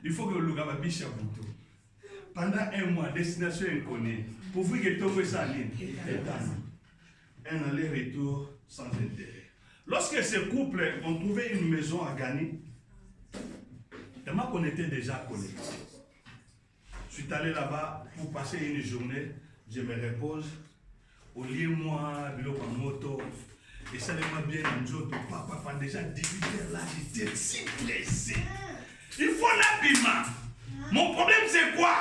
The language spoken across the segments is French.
il faut que le gars va bicher à Boutou. Pendant un mois, destination inconnue. Pour vous que tout ça un aller-retour sans intérêt. Lorsque ce couple ont trouvé une maison à Gani, tellement qu'on était déjà connectés. Je suis allé là-bas pour passer une journée, je me repose. Au lieu moi, le moto, et ça m'a bien enjoy, papa, déjà 18h là, j'étais si pressé. Il faut l'habillement. Mon problème c'est quoi?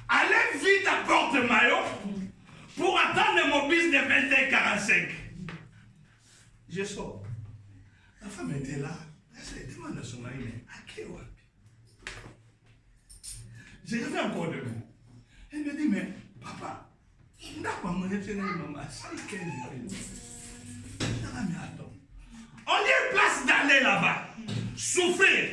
Allez vite à Porte-Maillot pour attendre mon bus de 20h45. Je sors. La femme était là. Elle demande à son mari, mais à quel wapi? J'ai fait encore de même. Elle me dit, mais papa, maman, c'est 15 on y a une place d'aller là-bas. Souffrir.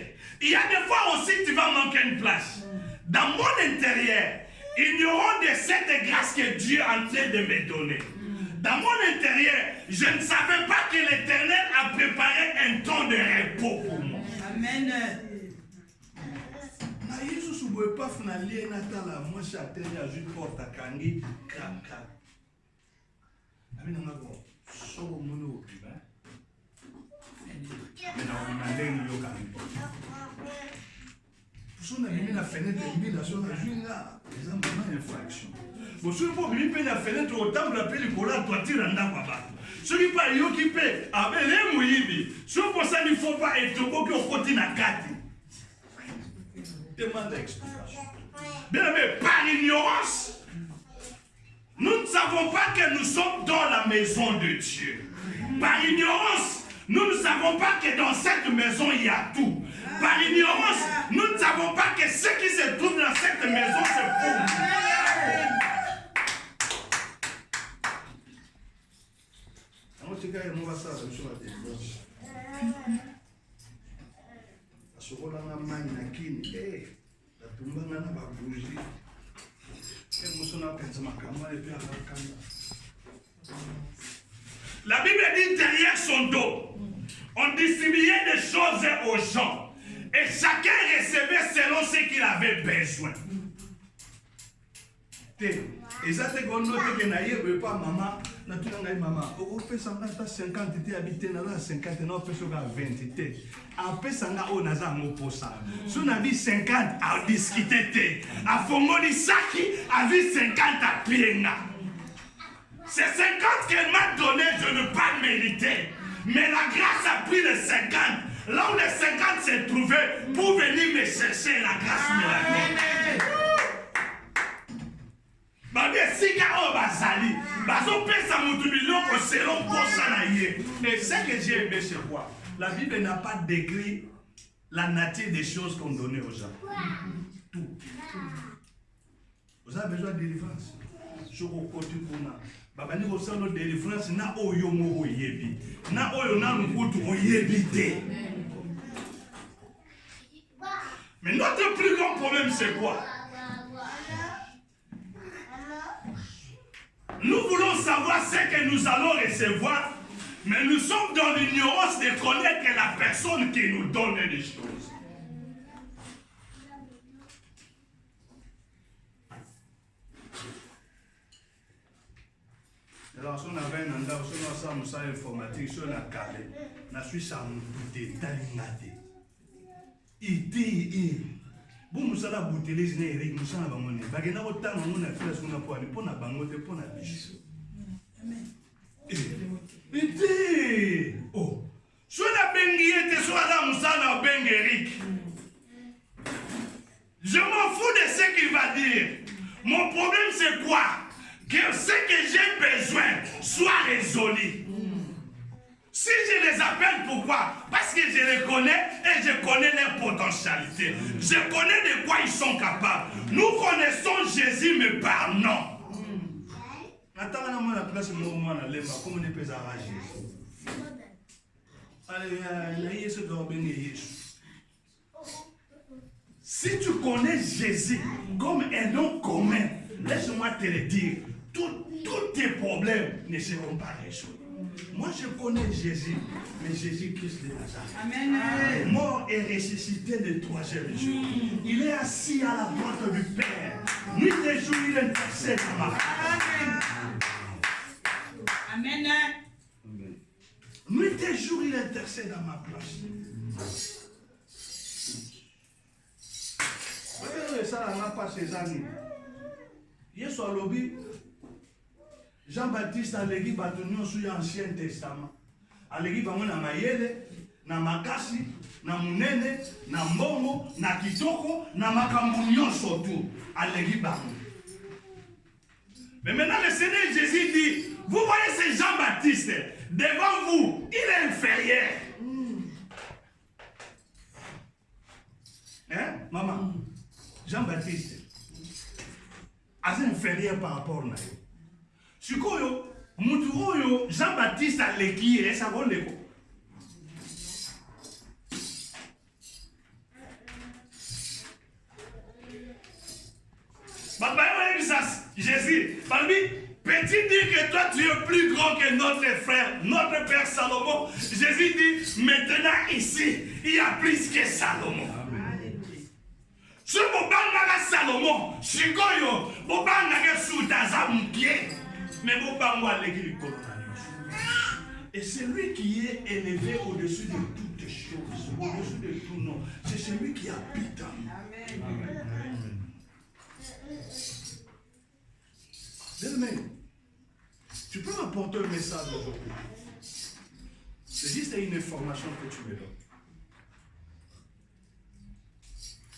Il y a des fois aussi tu vas manquer une place. Dans mon intérieur, ignorant de cette grâce que Dieu est en train de me donner. Dans mon intérieur, je ne savais pas que l'Éternel a préparé un temps de repos pour moi. Amen. Jésus ne pouvait pas finaliser Natala. Moi, j'ai atterri à une porte à Kangi. Kram. Amen. On a dit, so mono opiba. Mais on a dit, nous avons on a mis la fenêtre de l'humiliation, on a joué là. Les hommes ont une infraction. Vous ne pouvez pas mettre la fenêtre au temple, la pellicule, toi, tu rentres dans la barre. Celui qui est occupé, avec les mouillés, ce pour ça, il ne faut pas être au côté de la carte. Demande l'explication. Bien, mais par ignorance, nous ne savons pas que nous sommes dans la maison de Dieu. Par ignorance, nous ne savons pas que dans cette maison, il y a tout. Par ignorance, nous ne savons pas que ce qui se trouve dans cette maison, c'est pour nous. La Bible dit derrière son dos, on distribuait des choses aux gens. Et chacun recevait selon ce qu'il avait besoin. Et ça, c'est qu'on note que n'aille pas maman. Naturellement, maman. On fait ça, on a 50 été habité, on a 50, on fait ça 20 été. Après ça, on a un mot pour ça. Si on a vu 50 à discuter, à Fongoli Saki, a vu 50 à Pienga. C'est 50 qu'elle m'a donné, je ne pas mériter. Mais la grâce a pris les 50. Là où les 50 s'est trouvé pour venir me chercher la grâce miraculeuse. Et ce que j'ai aimé, c'est quoi? La Bible n'a pas décrit la nature des choses qu'on donnait aux gens. Tout. Vous avez besoin de délivrance. Sur le côté qu'on a. Babani ko sano délivrance na oyo mo oyebi na oyo na ngutu oyebi te. Mais notre plus grand problème c'est quoi? Nous voulons savoir ce que nous allons recevoir, mais nous sommes dans l'ignorance de connaître que la personne qui nous donne les choses. Alors, si on avait un endroit, si on a ça informatique, si on a calé, on a su ça nous détailler. Il dit, bon, nous allons bouter les nez, nous allons abandonner. Parce que nous avons autant de frères qu'on a pour nous, pour nous abandonner, pour nous bijoux. Il dit, oh, si on a bengué, si on a bengué, je m'en fous de ce qu'il va dire. Mon problème, c'est quoi? Que ce que j'ai besoin soit résolu. Si je les appelle, pourquoi? Parce que je les connais et je connais leur potentialité. Je connais de quoi ils sont capables. Nous connaissons Jésus, mais par nom. Si tu connais Jésus comme un nom commun, laisse-moi te le dire. Tous tes problèmes ne seront pas résolus. Moi, je connais Jésus, mais Jésus-Christ de Nazareth. Amen. Mort et ressuscité le troisième jour. Il est assis à la droite du Père. Nuit et jour, il intercède à ma place. Amen. Nuit et jour, il intercède à ma place. Ça n'a pas ses années. Il y a sur le lobby. Jean-Baptiste a l'église battu sur l'Ancien Testament. A l'église bango na mayele, na makasi, na munene, na mbongo, na kitoko, na makambo nyonso tout. A l'église bango. Mais maintenant le Seigneur Jésus dit, vous voyez ce Jean-Baptiste devant vous, il est inférieur. Hein, maman? Jean-Baptiste est inférieur par rapport à nous. Sikoyo, mutuoyo Jean-Baptiste a l'équipe et ça va l'écho. Jésus, parmi peux-tu dire que toi tu es plus grand que notre frère, notre père Salomon? Jésus dit, maintenant ici, il y a plus que Salomon. Si vous avez Salomon, Sikoyo, vous avez Soutaza Moukié. Mais vous avez l'église. Et celui qui est élevé au-dessus de toutes choses, au-dessus de tout nom, c'est celui qui habite en nous. Amen. Amen. Tu peux m'apporter un message aujourd'hui. C'est juste une information que tu me donnes.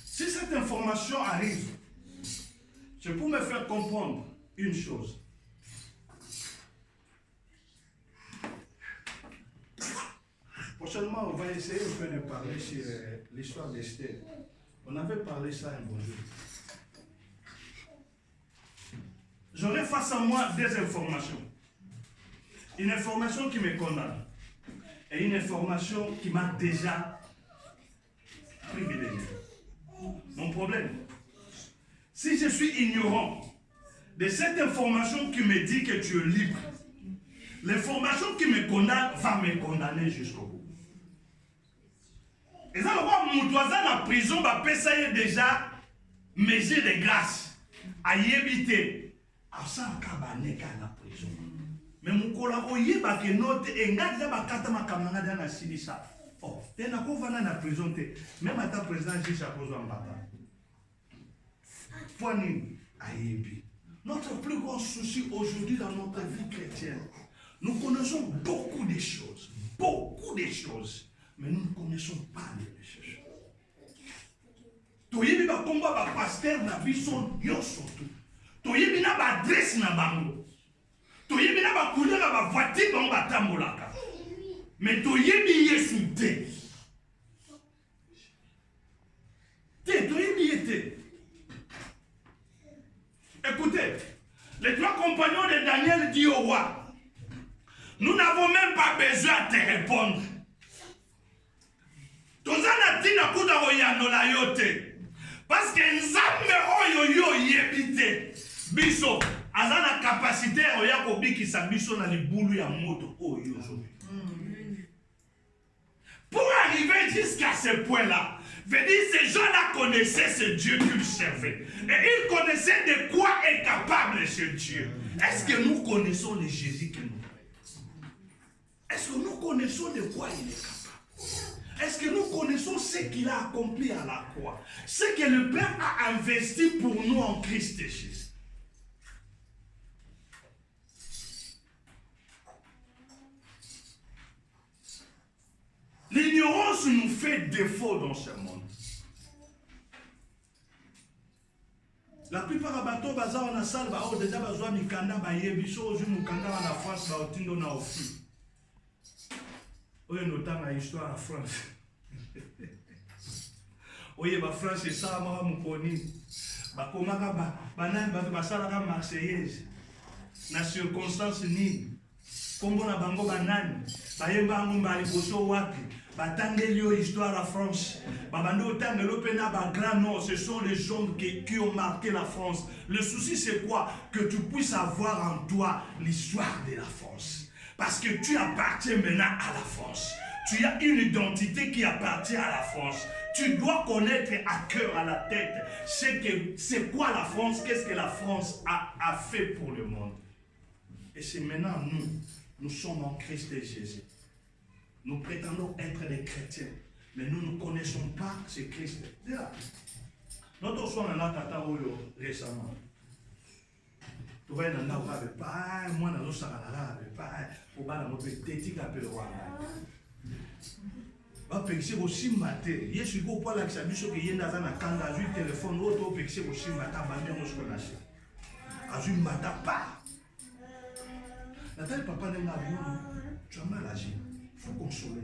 Si cette information arrive, c'est pour me faire comprendre une chose. Prochainement, on va essayer un peu de parler sur l'histoire d'Esther. On avait parlé ça un bon jour. J'aurai face à moi des informations. Une information qui me condamne et une information qui m'a déjà privilégié. Mon problème, si je suis ignorant de cette information qui me dit que tu es libre, l'information qui me condamne va me condamner jusqu'au bout. Et ça, mon toisin la prison va payer déjà mesure de grâce à y éviter. À ça, la prison. Mais mon collègue, il va que notre engagement va kata makamanga na sinisa. Oh, t'es na ko vana na prison te. Même à ta président juste à cause d'un papa. Poignée à Yébi. Notre plus grand souci aujourd'hui dans notre vie chrétienne, nous connaissons beaucoup de choses, mais nous ne connaissons pas les choses. Toyebi ba komba ba pasteur na biso nyonso tout. Toyebi na ba adresse na bango. Toyebi na ba couleur na ba voiture bango batambolaka. Mais toyebi Yesu te. Toyebi ete. Écoutez, les trois compagnons de Daniel disent au roi, nous n'avons même pas besoin de te répondre. Tozana tina kuda oyanola yote. Parce que nzambe oyo yo yebite. Biso, azana capacité oya kobikisa biso na libulu ya moto oyo zo. Pour arriver jusqu'à ce point-là, veut dire ces gens-là connaissaient ce Dieu qu'ils servaient. Et ils connaissaient de quoi est capable ce Dieu. Est-ce que nous connaissons le Jésus que nous connaissons? Est-ce que nous connaissons de quoi il est capable? Est-ce que nous connaissons ce qu'il a accompli à la croix? Ce que le Père a investi pour nous en Christ Jésus. L'ignorance nous fait défaut dans ce monde. La plupart des bateaux bazar na salle ba o déjà bazwa mikanda ba yebiso ozu mukanda na France ba otindo na ofi. Oye notanga histoire en France. Oye ba France ça ma mukoni. Ba komaka ba banani ba basala ka Marseillaise. Na circonstance ni. Kombo na bango banani. Ba yemba ngumba liboso wapi. Batangelio histoire à France. Babando tangelo pena ba grand nom, ce sont les hommes qui ont marqué la France. Le souci c'est quoi? Que tu puisses avoir en toi l'histoire de la France. Parce que tu appartiens maintenant à la France. Tu as une identité qui appartient à la France. Tu dois connaître à cœur, à la tête, c'est quoi la France, qu'est-ce que la France a fait pour le monde. Et c'est maintenant nous sommes en Christ et Jésus. Nous prétendons être des chrétiens, mais nous ne connaissons pas ce Christ. Notre soir, on a tata récemment. Tu vois, on a pas, moi, on a pas, on a va pexer aussi maté. Yesu go pas la sabiso que yenda za na kanda azui téléphone auto pexer aussi mata ba bien on connaît. Azui mata pas. Nathalie papa n'est pas bien. Tu as mal agi. Il faut consoler.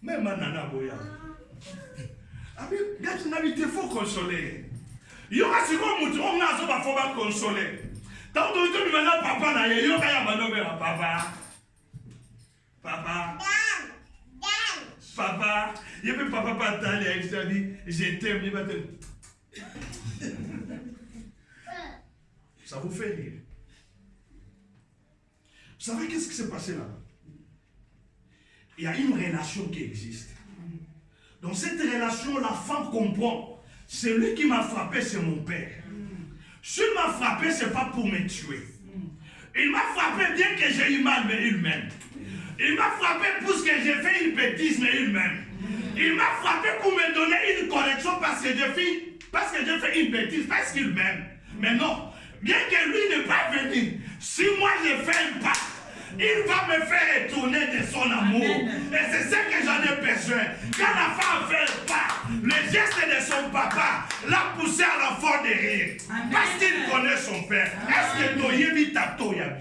Même nana boya. Abi gati na bi te faut consoler. Yo ka siko mutu on na so ba faut ba consoler. Tant que tu me dis papa, na yo kaya manobe papa. Papa. Papa. Il peut papa pas t'aller, il te dit, je t'aime, il va te. Ça vous fait rire. Vous savez qu'est-ce qui s'est passé là? Il y a une relation qui existe. Dans cette relation, la femme comprend. Celui qui m'a frappé, c'est mon père. S'il m'a frappé, ce n'est pas pour me tuer. Il m'a frappé bien que j'ai eu mal, mais il m'aime. Il m'a frappé parce que j'ai fait une bêtise, mais il m'aime. Il m'a frappé pour me donner une correction parce que j'ai fait une bêtise, parce qu'il m'aime. Mais non, bien que lui ne pas venir, si moi je fais un pas, il va me faire retourner de son amour. Amen. Et c'est ce que j'en ai besoin. Quand la femme fait le pas, le geste de son papa l'a poussé à la force de rire. Amen. Parce qu'il connaît son père. Est-ce que tu y mis ta toya?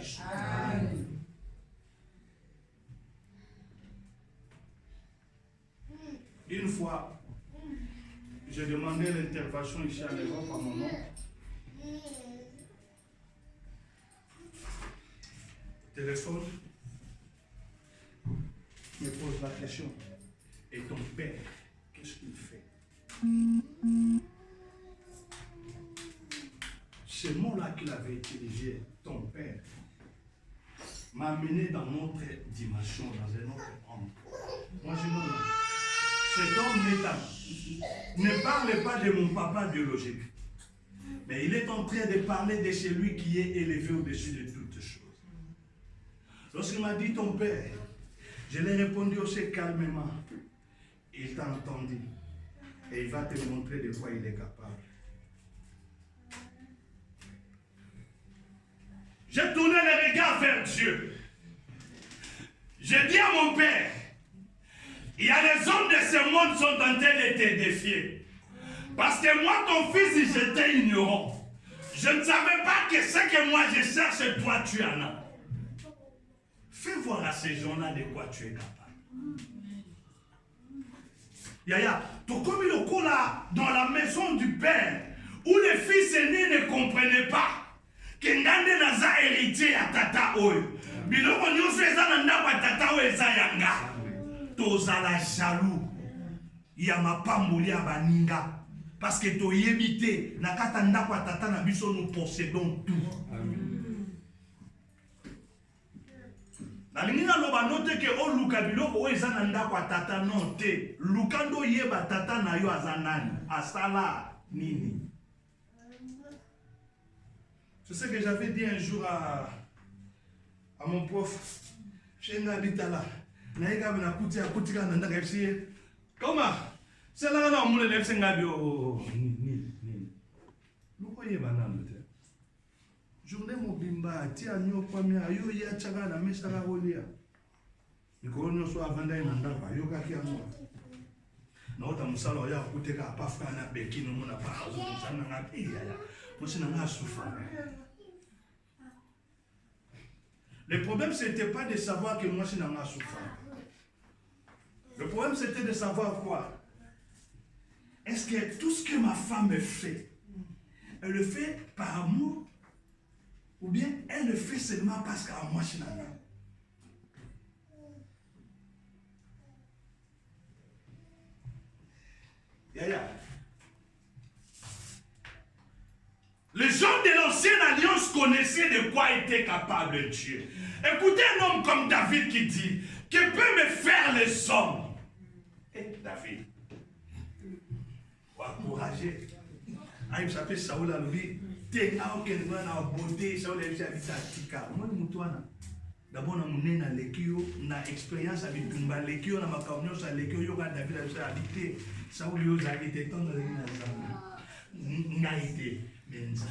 Une fois, j'ai demandé l'intervention ici à l'Europe à mon oncle. Téléphone, me pose la question. Et ton père, qu'est-ce qu'il fait? Ce mot-là qu'il avait utilisé, ton père, m'a amené dans notre dimension, dans un autre angle. Moi, je dis, cet homme ne parle pas de mon papa biologique, mais il est en train de parler de celui qui est élevé au-dessus de toutes choses. Lorsqu'il m'a dit ton père, je l'ai répondu aussi calmement. Il t'a entendu et il va te montrer de quoi il est capable. J'ai tourné le regard vers Dieu. J'ai dit à mon père, il y a des hommes de ce monde qui sont en train de te défier. Parce que moi, ton fils, j'étais ignorant. Je ne savais pas que ce que moi je cherche, toi tu en as. Fais voir à ces gens-là de quoi tu es capable. Yaya, tu comme le coup là, dans la maison du père, où les fils aînés ne comprenaient pas que Ngande naza héritier à Tata Oyo. Biloko nyonso eza na ndako ya Tata Oyo eza yanga. Tozala jaloux. Ya mapamboli ya baninga. Parce que toyebi te na kata ndako ya Tata na biso nous possédons tout. Amen. Nalingi na loba note ke o luka biloko oyo eza na ndako ya Tata non te. Luka ndo yeba Tata na yo aza nani. Asala nini. C'est ce que j'avais dit un jour à mon prof. Comment? C'est là que on lève journée mobimba tia nyo kwamia yo ya chaga na mesara rolia. Nikono so avanda ina ndaba yo kaki amwa. Na ota musala ya kuteka apafa na bekino mona pa azu sana ngapi ya. Musina nga souffra. Le problème c'était pas de savoir que moi je n'en ai souffert. Le problème c'était de savoir quoi? Est-ce que tout ce que ma femme fait, elle le fait par amour? Ou bien elle le fait seulement parce qu'à moi je n'en ai. Les gens de l'ancienne alliance connaissaient de quoi était capable Dieu. Écoutez un homme comme David qui dit, que peut me faire les hommes? Et David, encourager. Ah, il s'appelle Saoul Alobi. Tenga auquel on a beauté, Saoul a dit à Tika. Moi, Moutouana. D'abord, on a mené dans l'équipe, on a expérience avec Tumba, l'équipe, on a ma camion, ça l'équipe, on a David a habité. Saoul lui a habité tant dans les n'a été Benza.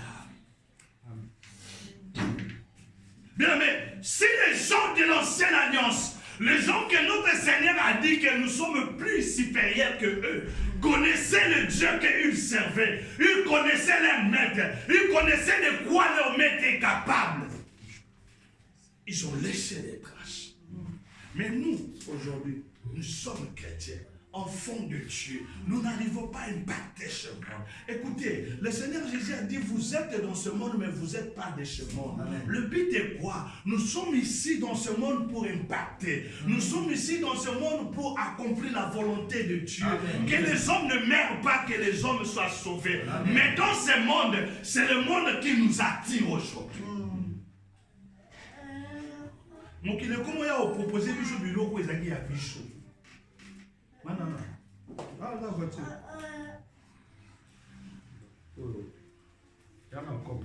Bien, mais si les gens de l'ancienne alliance, les gens que notre Seigneur a dit que nous sommes plus supérieurs que eux, connaissaient le Dieu qu'ils servaient, ils connaissaient leur maître, ils connaissaient de quoi leur maître est capable. Ils ont laissé des traces. Mais nous, aujourd'hui, nous sommes chrétiens, enfants de Dieu. Nous n'arrivons pas à impacter ce monde. Écoutez, le Seigneur Jésus a dit, vous êtes dans ce monde, mais vous n'êtes pas de ce monde. Amen. Le but est quoi? Nous sommes ici dans ce monde pour impacter. Nous sommes ici dans ce monde pour accomplir la volonté de Dieu. Amen. Que les hommes ne meurent pas, que les hommes soient sauvés. Amen. Mais dans ce monde, c'est le monde qui nous attire aujourd'hui. Donc il est comme il a proposé Bishop Biloko et Zaki à Bishop. Maintenant, ah la voiture. Il y a un compte.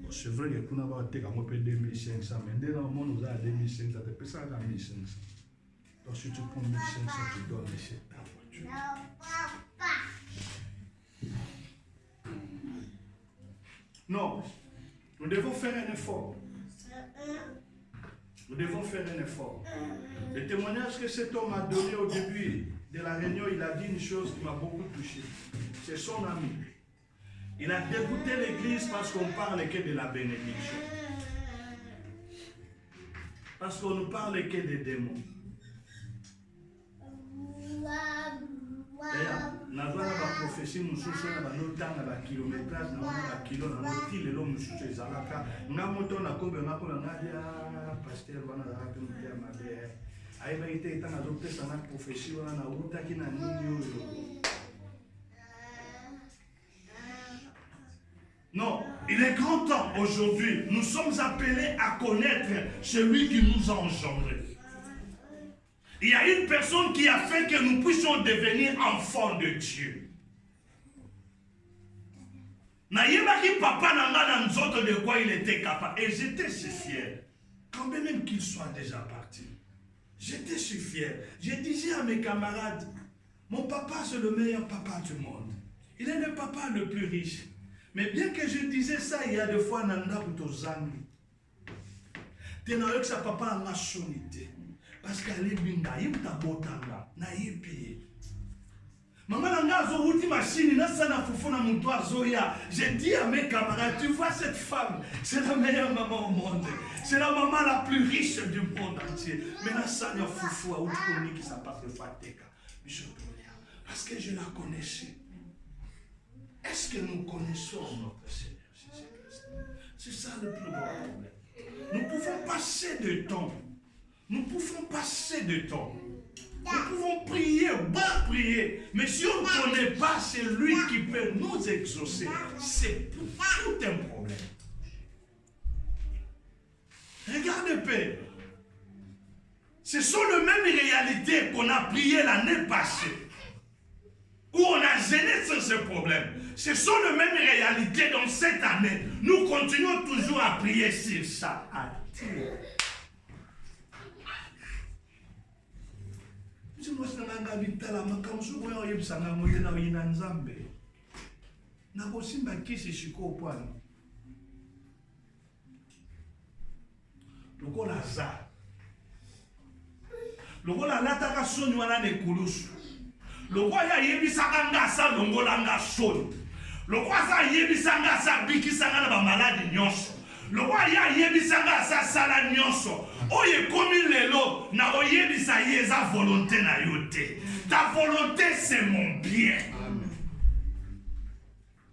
C'est vrai que pour n'avoir été comme 2500, mais dès le moment où vous avez 2500, tu peux ça à 1500. Donc si tu prends 1500, tu dois laisser ta voiture. Non, nous devons faire un effort. Nous devons faire un effort. Le témoignage que cet homme a donné au début de la réunion, il a dit une chose qui m'a beaucoup touché. C'est son ami. Il a dégoûté l'église parce qu'on parle que de la bénédiction. Parce qu'on ne parle que des démons. D'ailleurs, la prophétie, nous sommes dans nos temps, dans le kilométrage, dans le kilo, dans le fil, l'homme, nous sommes dans le cas. Nous avons dit, pasteur, on a été dans la prophétie, on a été dans non, il est grand temps aujourd'hui. Nous sommes appelés à connaître celui qui nous a engendrés. Il y a une personne qui a fait que nous puissions devenir enfants de Dieu. Naïmaki papa n'a pas de quoi il était capable. Et j'étais si fier. Quand même qu'il soit déjà parti. J'étais si fier. Je disais à mes camarades, mon papa c'est le meilleur papa du monde. Il est le papa le plus riche. Mais bien que je disais ça, il y a des fois, Nanda ou Tozangi. Tu n'as que sa papa a sonité. Parce qu'elle est binga, il est botanga, naïpi. Maman Nanga zo outi machine, na sana fufuna mutwa zoya. J'ai dit à mes camarades, tu vois cette femme, c'est la meilleure maman au monde. C'est la maman la plus riche du monde entier. Mais na sana fufu a outi koni qui s'appelle Fateka. Parce que je la connaissais. Est-ce que nous connaissons notre Seigneur Jésus-Christ? C'est ça le plus grand problème. Nous pouvons passer de temps. Nous pouvons passer de temps. Nous pouvons prier, bon prier. Mais si on ne connaît pas celui qui peut nous exaucer, c'est tout un problème. Regardez, Père. Ce sont les mêmes réalités qu'on a priées l'année passée. Où on a gêné sur ce problème. Ce sont les mêmes réalités dans cette année. Nous continuons toujours à prier sur ça. Le roi ya yebisanga sa longolanga soni. Le roi sa yebisanga sa bikisanga na ba malade nyonso. Le roi ya yebisanga sa sala nyonso. Oye komi lelo na oyebisa yeza volonté na yote. Ta volonté c'est mon bien. Amen.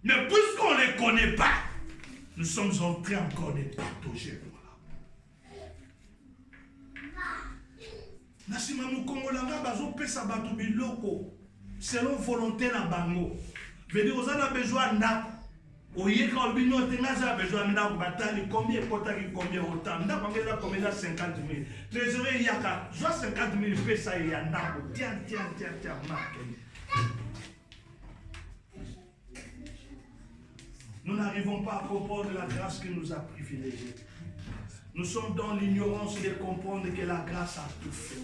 Mais puisqu'on ne les connaît pas, nous sommes entrés encore des pathogènes. Nasima mukongolanga bazo pesa batu biloko selon volonté na bango. Veut dire aux a besoin ndako. Oye, quand le bignon a besoin de bataille, combien autant? Combien 50 000. Trésorier, il y a 50 000 pesos, il y a tiens, marque. Nous n'arrivons pas à comprendre la grâce qui nous a privilégiés. Nous sommes dans l'ignorance de comprendre que la grâce a tout fait.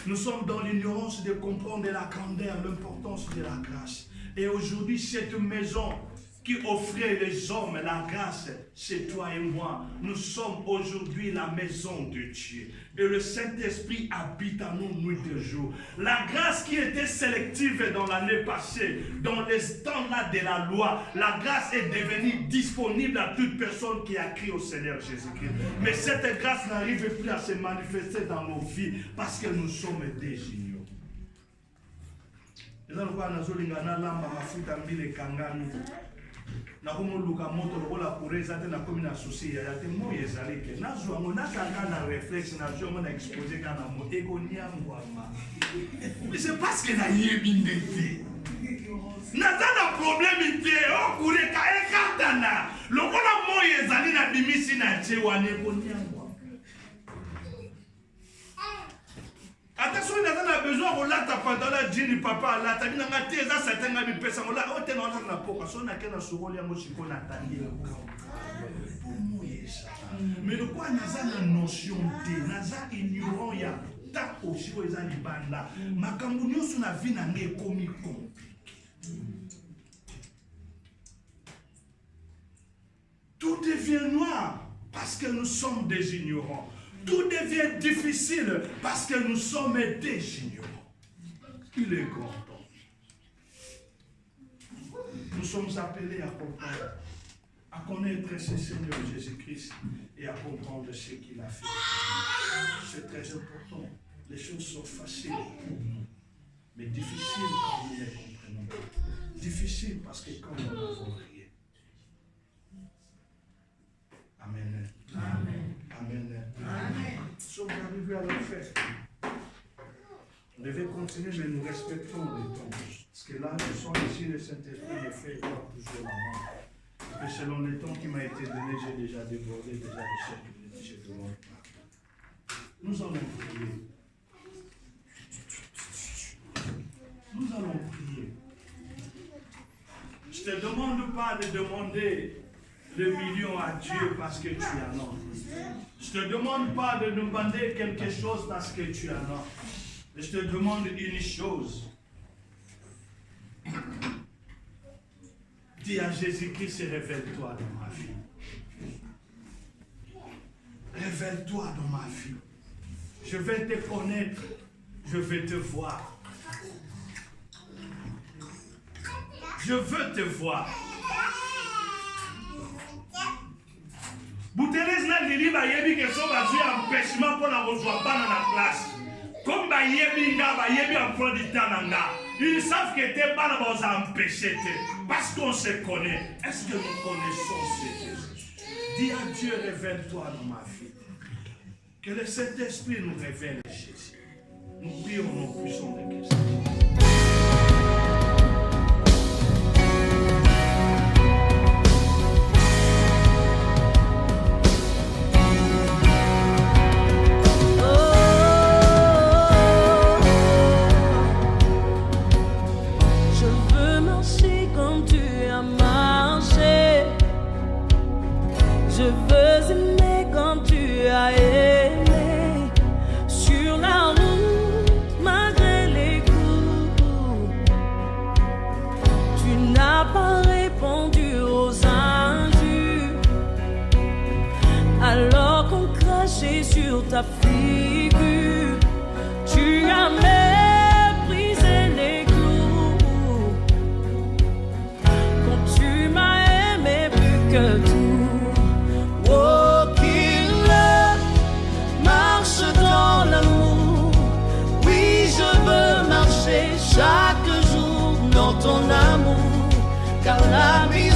Nous sommes dans l'ignorance de comprendre la grandeur, l'importance de la grâce. Et aujourd'hui, cette maison qui offrait les hommes la grâce, c'est toi et moi. Nous sommes aujourd'hui la maison de Dieu. Et le Saint-Esprit habite en nous nuit et jour. La grâce qui était sélective dans l'année passée, dans les temps-là de la loi, la grâce est devenue disponible à toute personne qui a crié au Seigneur Jésus-Christ. Mais cette grâce n'arrive plus à se manifester dans nos vies parce que nous sommes des ignorants. Na komo luka moto lokola kureza te na komi na souci ya te mo yezali ke na zo ngo na kanga na réflexe na zo mo na exposer kana mo ego nyangwa ma c'est parce que na yebi ndete na tana problème te o kure ka ekatana lokola mo yezali na bimisi na che wane ego nyangwa. Attention, il a besoin de la pantalon jean papa la tabina ngati eza satanga bi pesa ngola o tena ona na poka so na kena sugoli yango siko na tandi mais le quoi naza na notion te naza ignorant ya ta osiko eza libanda makambo nyonso na vie na nge komi compliqué. Tout devient noir parce que nous sommes des ignorants. Tout devient difficile parce que nous sommes des ignorants. Il est grand temps. Nous sommes appelés à comprendre, à connaître ce Seigneur Jésus-Christ et à comprendre ce qu'il a fait. C'est très important. Les choses sont faciles pour nous, mais difficiles quand nous les comprenons. Difficiles parce que quand nous n'avons rien. Amen. Amen. Amen. Amen. Nous sommes arrivés à le faire. On devait continuer, mais nous respectons le temps. Parce que là, nous sommes ici, le Saint-Esprit est fait encore toujours la main. Et selon le temps qui m'a été donné, j'ai déjà débordé, déjà de ce que nous allons prier. Nous allons prier. Je ne te demande pas de demander le million à Dieu parce que tu en as. Je ne te demande pas de demander quelque chose parce que tu en as. Je te demande une chose. Dis à Jésus-Christ, révèle-toi dans ma vie. Révèle-toi dans ma vie. Je vais te connaître. Je vais te voir. Je veux te voir. Bouteles na lili ba yebi ke so ba zui empêchement pour la rejoindre pas dans la classe. Comme ba yebi nga ba yebi emploi du temps nga. Ils savent que t'es pas là pour empêcher parce qu'on se connaît. Est-ce que nous connaissons ce Jésus? Dis à Dieu, révèle-toi dans ma vie. Que le Saint-Esprit nous révèle Jésus. Nous prions, nous puissons de Christ. Sur ta figure, tu as méprisé les clous. Quand tu m'as aimé plus que tout, oh qu'il marche dans l'amour. Oui, je veux marcher chaque jour dans ton amour, car la vie